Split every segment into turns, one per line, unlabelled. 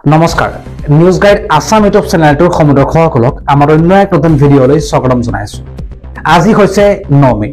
নমস্কাৰ news guide Assam YouTube চেনেলটোৰ সমদৰ্শকসকলক আমাৰ অন্য এক নতুন ভিডিঅ'লৈ স্বাগতম জনাইছো। আজি হৈছে 9 মে।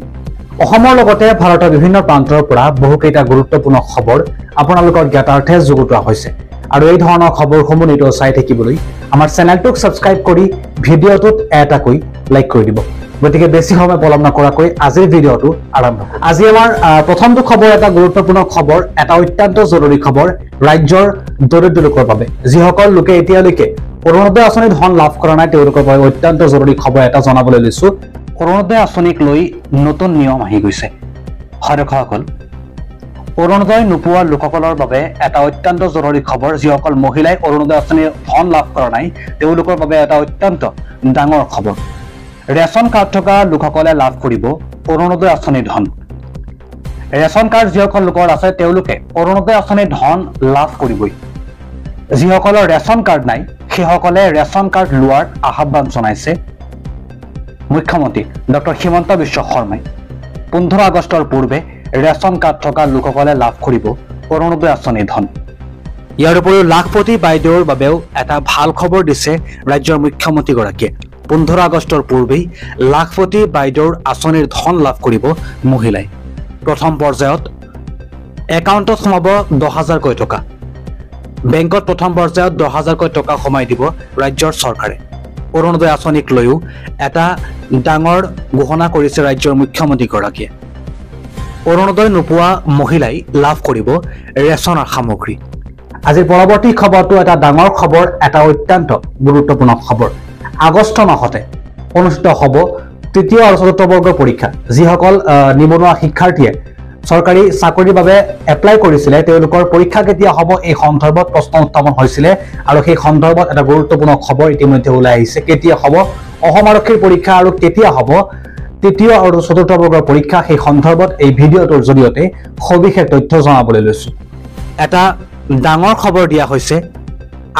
অসমৰ লগতে ভাৰতৰ বিভিন্ন প্ৰান্তৰ পৰা বহুকেইটা গুৰুত্বপূৰ্ণ খবৰ আপোনালোকৰ জ্ঞাতাৰ্থে যোগোটোৱা হৈছে আৰু এই ধৰণৰ খবৰসমূহ নিতৌ চাই থাকিবলৈ আমাৰ চেনেলটোক সাবস্ক্ৰাইব কৰি ভিডিঅ'টোত এটাকৈ লাইক কৰি দিব। গতিকে বেছি সময় পলম নকৰাকৈ আজিৰ ভিডিঅ'টো আৰম্ভ কৰোঁ। আজি আমাৰ প্ৰথমটো খবৰ এটা গুৰুত্বপূৰ্ণ খবৰ, এটা অত্যন্ত জৰুৰী খবৰ ৰাজ্যৰ দৰিদ্ৰ লোকৰ বাবে, যিসকল লোকে এতিয়ালৈকে অৰুণোদয় আঁচনিৰ ধন লাভ কৰা নাই তেওঁলোকৰ বাবে অত্যন্ত জৰুৰী খবৰ এটা জনাবলৈ লৈছো। অৰুণোদয় আঁচনিক লৈ নতুন নিয়ম আহি গৈছে। হয় দৰ্শকসকল, অৰুণোদয় নোপোৱা লোকসকলৰ বাবে এটা অত্যন্ত জৰুৰী খবৰ। যিসকল মহিলাই অৰুণোদয় আঁচনিৰ ধন লাভ কৰা নাই তেওঁলোকৰ বাবে এটা অত্যন্ত ডাঙৰ খবৰ। ৰেচন কাৰ্ড থকা লোকসকলে লাভ কৰিব অৰুণোদয় আঁচনিৰ ধন। ৰেচন কাৰ্ড যিসকল লোকৰ আছে তেওঁলোকে অৰুণোদয় আঁচনিৰ ধন লাভ কৰিবই। যিসকলৰ ৰেচন কাৰ্ড নাই সেইসকলে ৰেচন কাৰ্ড লোৱাৰ আহ্বান জনাইছে মুখ্যমন্ত্ৰী ডক্টৰ হিমন্ত বিশ্ব শৰ্মাই। 15 আগষ্টৰ পূৰ্বে ৰেচন কাৰ্ড থকা লোকসকলে লাভ কৰিব অৰুণোদয় আঁচনিৰ ধন। ইয়াৰ উপৰিও লাখপতি বাইদেউৰ বাবেও এটা ভাল খবৰ দিছে ৰাজ্যৰ মুখ্যমন্ত্ৰীগৰাকীয়ে। 15 আগষ্টৰ পূৰ্বেই লাখপতি বাইদেউৰ আঁচনিৰ ধন লাভ কৰিব মহিলাই। প্ৰথম পৰ্যায়ত একাউণ্টত সোমাব 10,000কৈ টকা। বেংকত প্ৰথম পৰ্যায়ত 10,000কৈ টকা সোমাই দিব ৰাজ্যৰ চৰকাৰে। অৰুণোদয় আঁচনিক লৈও এটা ডাঙৰ ঘোষণা কৰিছে ৰাজ্যৰ মুখ্যমন্ত্ৰীগৰাকীয়ে। অৰুণোদয় নোপোৱা মহিলাই লাভ কৰিব ৰেচনৰ সামগ্ৰী। আজিৰ পৰৱৰ্তী খবৰটো এটা ডাঙৰ খবৰ, এটা অত্যন্ত গুৰুত্বপূৰ্ণ খবৰ। আগষ্ট মাহতে অনুষ্ঠিত হ'ব তৃতীয় আৰু চতুৰ্থ বৰ্গৰ পৰীক্ষা। যিসকল নিবনুৱা শিক্ষাৰ্থীয়ে চৰকাৰী চাকৰিৰ বাবে এপ্লাই কৰিছিলে তেওঁলোকৰ পৰীক্ষা কেতিয়া হ'ব এই সন্দৰ্ভত প্ৰশ্ন উত্থাপন হৈছিলে আৰু সেই সন্দৰ্ভত এটা গুৰুত্বপূৰ্ণ খবৰ ইতিমধ্যে ওলাই আহিছে। কেতিয়া হ'ব অসম আৰক্ষীৰ পৰীক্ষা আৰু কেতিয়া হ'ব তৃতীয় আৰু চতুৰ্থ বৰ্গৰ পৰীক্ষা, সেই সন্দৰ্ভত এই ভিডিঅ'টোৰ জৰিয়তে সবিশেষ তথ্য জনাবলৈ লৈছো। এটা ডাঙৰ খবৰ দিয়া হৈছে।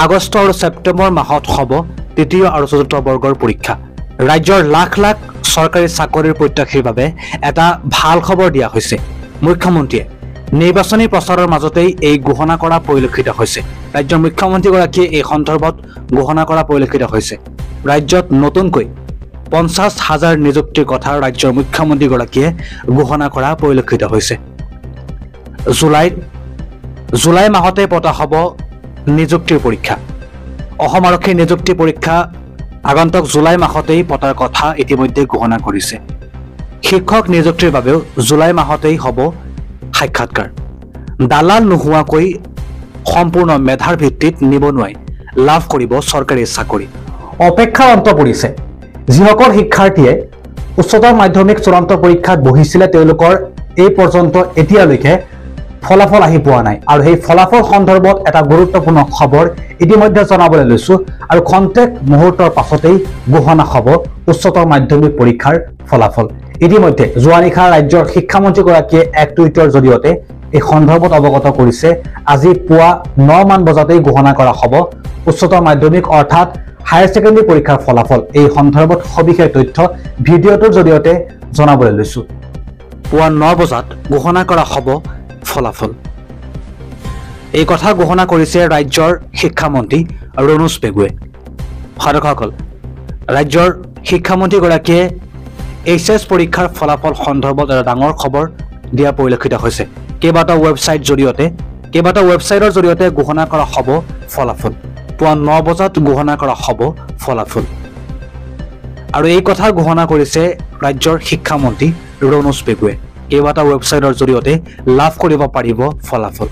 আগষ্ট আৰু ছেপ্টেম্বৰ মাহত হ'ব তৃতীয় আৰু চতুৰ্থ বৰ্গৰ পৰীক্ষা। ৰাজ্যৰ লাখ লাখ চৰকাৰী চাকৰিৰ প্ৰত্যাশীৰ বাবে এটা ভাল খবৰ দিয়া হৈছে। মুখ্যমন্ত্ৰীয়ে নিৰ্বাচনী প্ৰচাৰৰ মাজতেই এই ঘোষণা কৰা পৰিলক্ষিত হৈছে। ৰাজ্যৰ মুখ্যমন্ত্ৰীগৰাকীয়ে এই সন্দৰ্ভত ঘোষণা কৰা পৰিলক্ষিত হৈছে। ৰাজ্যত নতুনকৈ 50,000 নিযুক্তিৰ কথা ৰাজ্যৰ মুখ্যমন্ত্ৰীগৰাকীয়ে ঘোষণা কৰা পৰিলক্ষিত হৈছে। জুলাই মাহতে পতা হ'ব নিযুক্তিৰ পৰীক্ষা। অসম আৰক্ষীৰ নিযুক্তি পৰীক্ষা আগন্তুক জুলাই মাহতেই পতাৰ কথা ইতিমধ্যে ঘোষণা কৰিছে। শিক্ষক নিযুক্তিৰ বাবেও জুলাই মাহতেই হ'ব সাক্ষাৎকাৰ। দালাল নোহোৱাকৈ সম্পূৰ্ণ মেধাৰ ভিত্তিত নিবনুৱাই লাভ কৰিব চৰকাৰী চাকৰি। অপেক্ষাৰ অন্ত পৰিছে। যিসকল শিক্ষাৰ্থীয়ে উচ্চতৰ মাধ্যমিক চূড়ান্ত পৰীক্ষাত বহিছিলে তেওঁলোকৰ এই পৰ্যন্ত এতিয়ালৈকে ফলাফল আহি পোৱা নাই আৰু সেই ফলাফল সন্দৰ্ভত এটা গুৰুত্বপূৰ্ণ খবৰ ইতিমধ্যে জনাবলৈ লৈছো আৰু খন্তেক মুহূৰ্তৰ পাছতেই ঘোষণা হ'ব উচ্চতৰ মাধ্যমিক পৰীক্ষাৰ ফলাফল। ইতিমধ্যে যোৱা নিশা ৰাজ্যৰ শিক্ষামন্ত্ৰীগৰাকীয়ে এক টুইটৰ জৰিয়তে এই সন্দৰ্ভত অৱগত কৰিছে। আজি পুৱা 9 মান বজাতেই ঘোষণা কৰা হ'ব উচ্চতৰ মাধ্যমিক অৰ্থাৎ হায়াৰ ছেকেণ্ডেৰী পৰীক্ষাৰ ফলাফল। এই সন্দৰ্ভত সবিশেষ তথ্য ভিডিঅ'টোৰ জৰিয়তে জনাবলৈ লৈছো। পুৱা 9 বজাত ঘোষণা কৰা হ'ব ফলাফল। এই কথা ঘোষণা কৰিছে ৰাজ্যৰ শিক্ষামন্ত্ৰী ৰণোজ পেগুৱে। দৰ্শকসকল, ৰাজ্যৰ শিক্ষামন্ত্ৰীগৰাকীয়ে HS পৰীক্ষাৰ ফলাফল সন্দৰ্ভত এটা ডাঙৰ খবৰ দিয়া পৰিলক্ষিত হৈছে। কেইবাটাও ৱেবছাইটৰ জৰিয়তে ঘোষণা কৰা হ'ব ফলাফল। পুৱা 9 বজাত ঘোষণা কৰা হ'ব ফলাফল আৰু এই কথা ঘোষণা কৰিছে ৰাজ্যৰ শিক্ষামন্ত্ৰী ৰণোজ পেগুৱে। কেইবাটাও ৱেবছাইটৰ জৰিয়তে লাভ কৰিব পাৰিব ফলাফল।